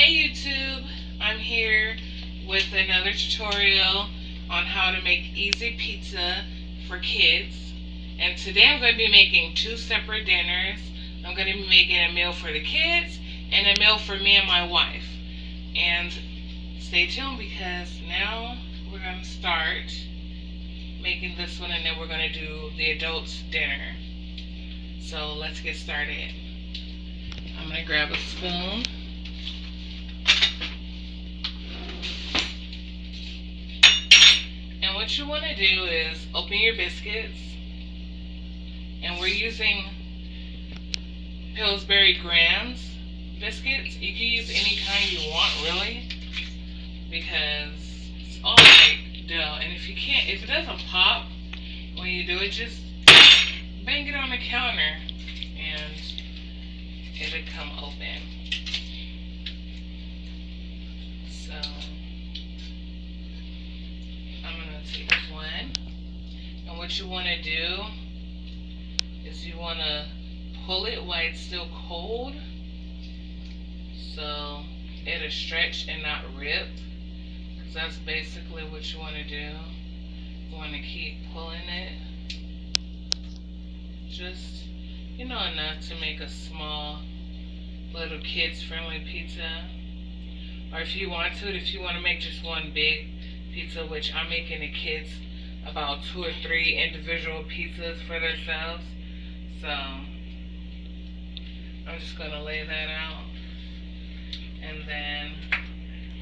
Hey YouTube, I'm here with another tutorial on how to make easy pizza for kids. And today I'm going to be making two separate dinners. I'm going to be making a meal for the kids and a meal for me and my wife. And stay tuned because now we're going to start making this one and then we're going to do the adults dinner. So let's get started. I'm going to grab a spoon. And what you want to do is open your biscuits, and we're using Pillsbury Grand's biscuits. You can use any kind you want, really, because it's all like dough. And if it doesn't pop when you do it, just bang it on the counter and it'll come open. So I'm going to take one, and what you want to do is you want to pull it while it's still cold so it'll stretch and not rip, because that's basically what you want to do. You want to keep pulling it, just enough to make a small little kids friendly pizza. Or if you want to make just one big pizza, which I'm making the kids about 2 or 3 individual pizzas for themselves. So I'm just going to lay that out, and then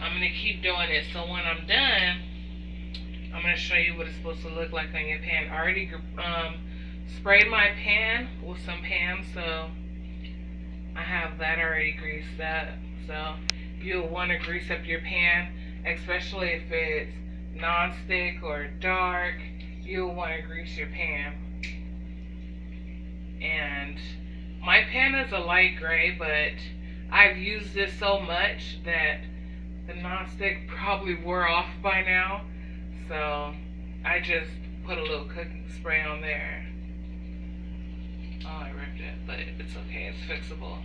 I'm going to keep doing it. So when I'm done, I'm going to show you what it's supposed to look like on your pan. I already sprayed my pan with some Pam, so I have that already greased up. So you'll want to grease up your pan, especially if it's non-stick or dark. You'll want to grease your pan. And my pan is a light gray, but I've used this so much that the non-stick probably wore off by now. So I just put a little cooking spray on there. Oh, I ripped it, but it's okay, it's fixable.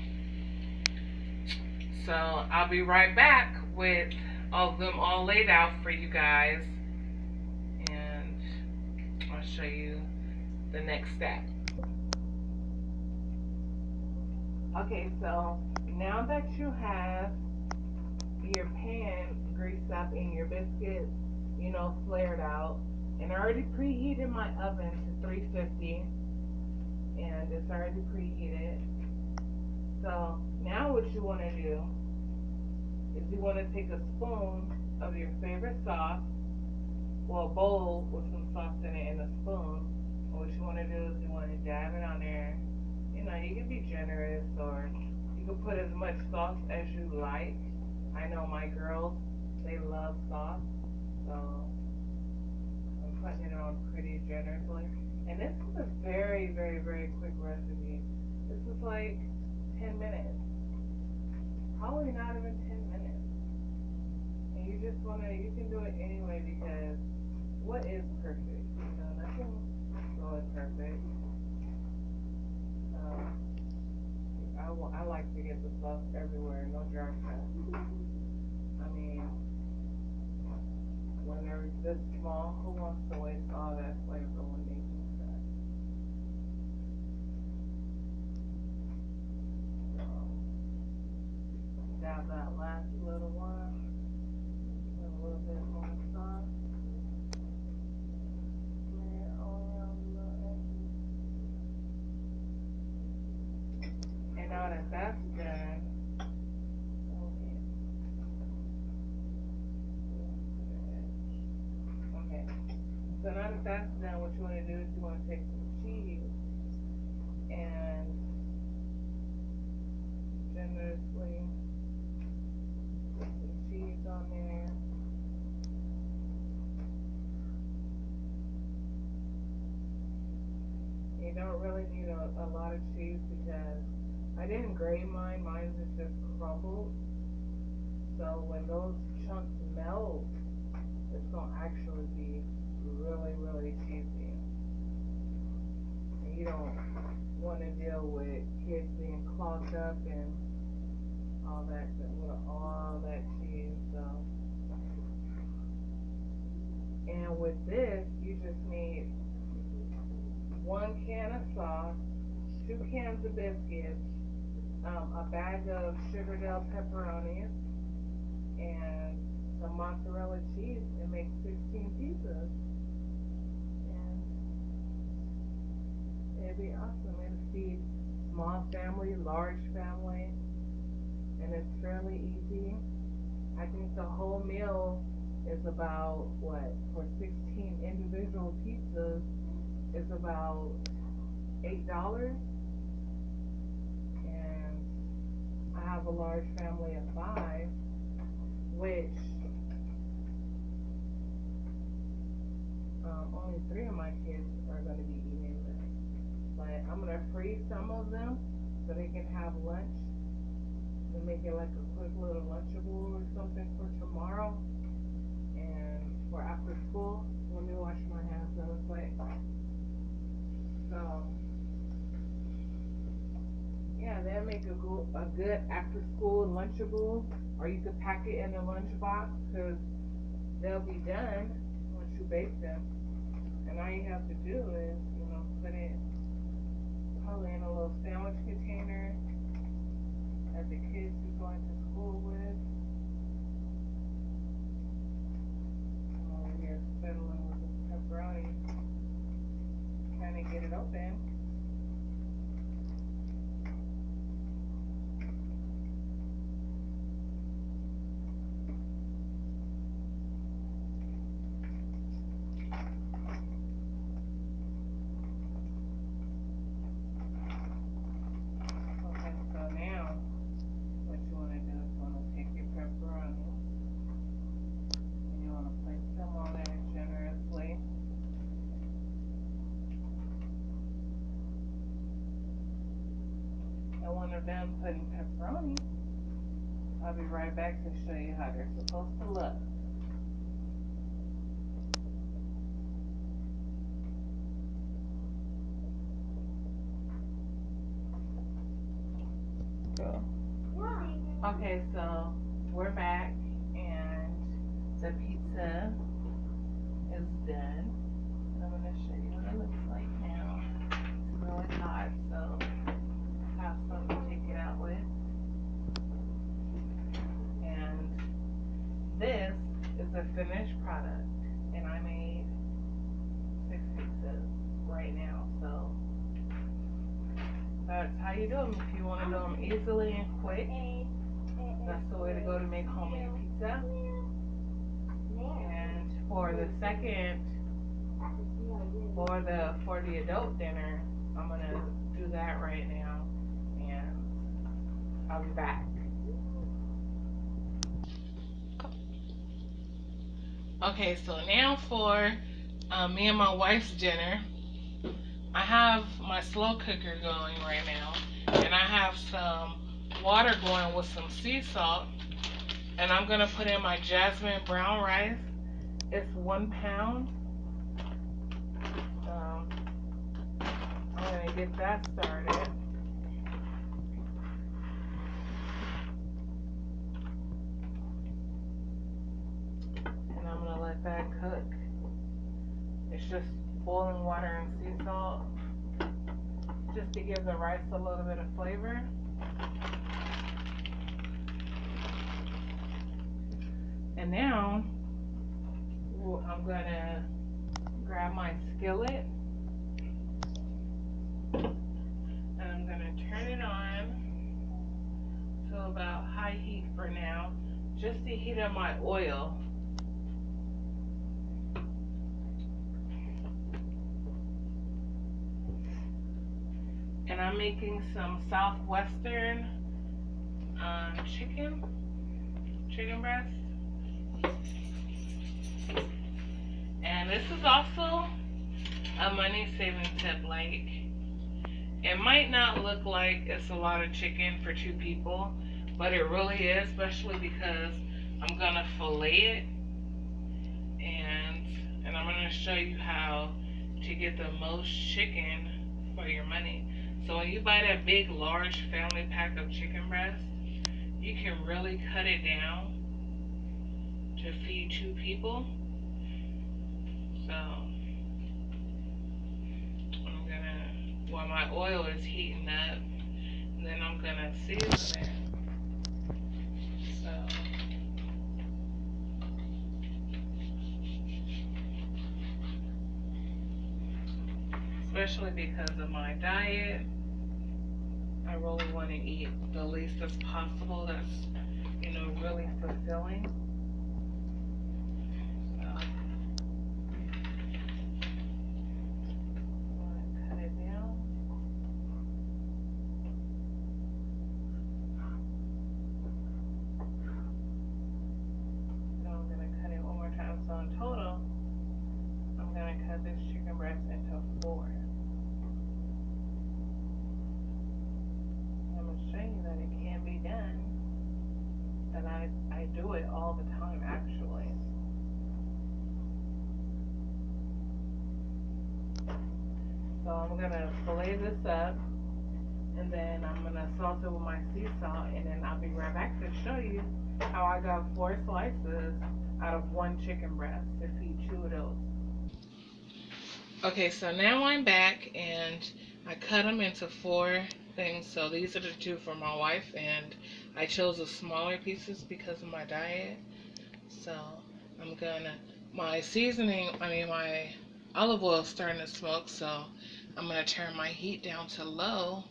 So I'll be right back with all of them all laid out for you guys, and I'll show you the next step. Okay, so now that you have your pan greased up and your biscuits, flared out, and I already preheated my oven to 350, and it's already preheated. So now what you want to do is you want to take a spoon of your favorite sauce, well, a bowl with some sauce in it, and a spoon. And what you want to do is you want to dab it on there. You can be generous, or you can put as much sauce as you like. I know my girls, they love sauce, so I'm putting it on pretty generously. And this is a very, very, very quick recipe. This is like 10 minutes. Probably not even 10 minutes. And you just you can do it anyway, because what is perfect? Nothing really perfect. I like to get the sauce everywhere, no dry cuts. I mean, when they're this small, who wants to waste all that flavor when they can cut? So, dab that last little one with a little bit more sauce. Now that that's done, okay. So now that that's done, what you want to do is you want to take some cheese and generously put some cheese on there. You don't really need a lot of cheese because I didn't grate mine. Mine is just crumbled. So when those chunks melt, it's going to actually be really, really cheesy. And you don't want to deal with kids being clogged up and all that with all with this, you just need 1 can of sauce, 2 cans of biscuits, a bag of Sugardale pepperonis, and some mozzarella cheese, and make 16 pizzas. And it'd be awesome. It'd feed small family, large family, and it's fairly easy. I think the whole meal is about what, for 16 individual pizzas, is about $8. And I have a large family of 5, which only 3 of my kids are going to be eating this. But I'm going to freeze some of them so they can have lunch and make it like a quick little Lunchable or something for tomorrow. And for after school, let me wash my hands real quick. So, yeah, they'll make a good after school Lunchable, or you could pack it in a lunchbox because they'll be done once you bake them. And all you have to do is, put it probably in a little sandwich container that the kids are going to school with. I'm over here fiddling with this pepperoni, trying to get it open. When they're done putting pepperoni, I'll be right back to show you how they're supposed to look. Okay, so we're back and the pizza is done. I'm going to show you what it looks like now. It's really hot, so have something to take it out with. And this is a finished product, and I made 6 pizzas right now. So that's how you do them. If you want to do them easily and quick, that's the way to go to make homemade pizza. And for the second, for the adult dinner, I'm gonna do that right now. I'll be back. Okay, so now for me and my wife's dinner. I have my slow cooker going right now, and I have some water going with some sea salt, and I'm gonna put in my jasmine brown rice. It's 1 pound. I'm gonna get that started. Let that cook. It's just boiling water and sea salt, just to give the rice a little bit of flavor. And now I'm gonna grab my skillet and I'm gonna turn it on to about high heat for now, just to heat up my oil. And I'm making some Southwestern chicken breast. And this is also a money saving tip. Like, it might not look like it's a lot of chicken for 2 people, but it really is, especially because I'm gonna fillet it, and I'm gonna show you how to get the most chicken for your money. So when you buy that big, large family pack of chicken breast, you can really cut it down to feed 2 people. So I'm gonna, while my oil is heating up, then I'm gonna season it. So especially because of my diet, I really want to eat the least as possible that's, you know, really fulfilling. So I'm gonna cut it down. So I'm gonna cut it one more time. So in total, I'm gonna cut this chicken breast into 4. I'm gonna show you that it can be done. That I do it all the time actually. So I'm gonna fillet this up, and then I'm gonna salt it with my sea salt, and then I'll be right back to show you how I got 4 slices out of 1 chicken breast to feed 2 of those. Okay, so now I'm back, and I cut them into 4 things. So these are the 2 for my wife, and I chose the smaller pieces because of my diet. So I'm gonna, my seasoning, my olive oil is starting to smoke, so I'm gonna turn my heat down to low,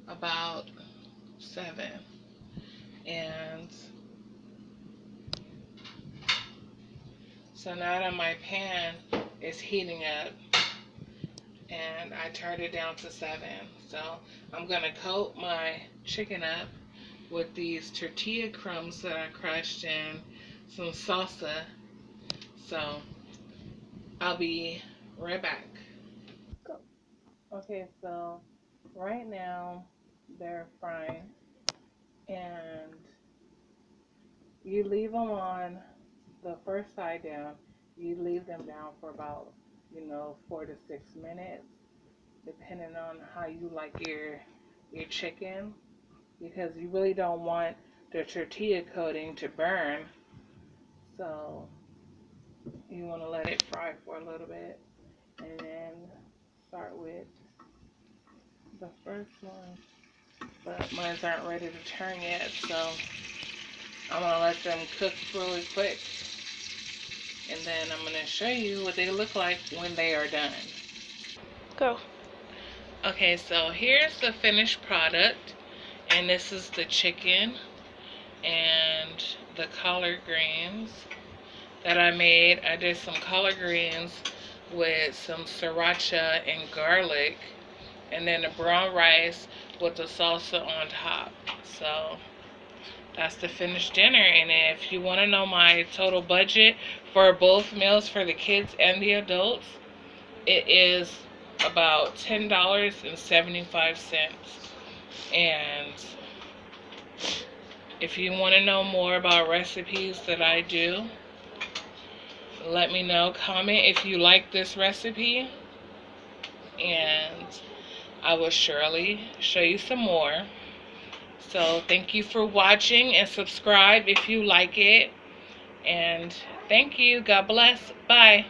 about 7. And so now that my pan is heating up, and I turned it down to 7, so I'm gonna coat my chicken up with these tortilla crumbs that I crushed and some salsa. So I'll be right back. Go. Okay, so right now they're frying, and you leave them on the first side down. You leave them down for about, 4 to 6 minutes, depending on how you like your chicken, because you really don't want the tortilla coating to burn. So you want to let it fry for a little bit, and then start with the first one. But mine aren't ready to turn yet, so I'm going to let them cook really quick, and then I'm going to show you what they look like when they are done. Go. Okay, so here's the finished product, and this is the chicken and the collard greens that I made. I did some collard greens with some sriracha and garlic, and then the brown rice with the salsa on top. So that's the finished dinner. And if you want to know my total budget for both meals, for the kids and the adults, it is about $10.75. And if you want to know more about recipes that I do, let me know. Comment if you like this recipe, and I will surely show you some more. So thank you for watching, and subscribe if you like it. And thank you. God bless. Bye.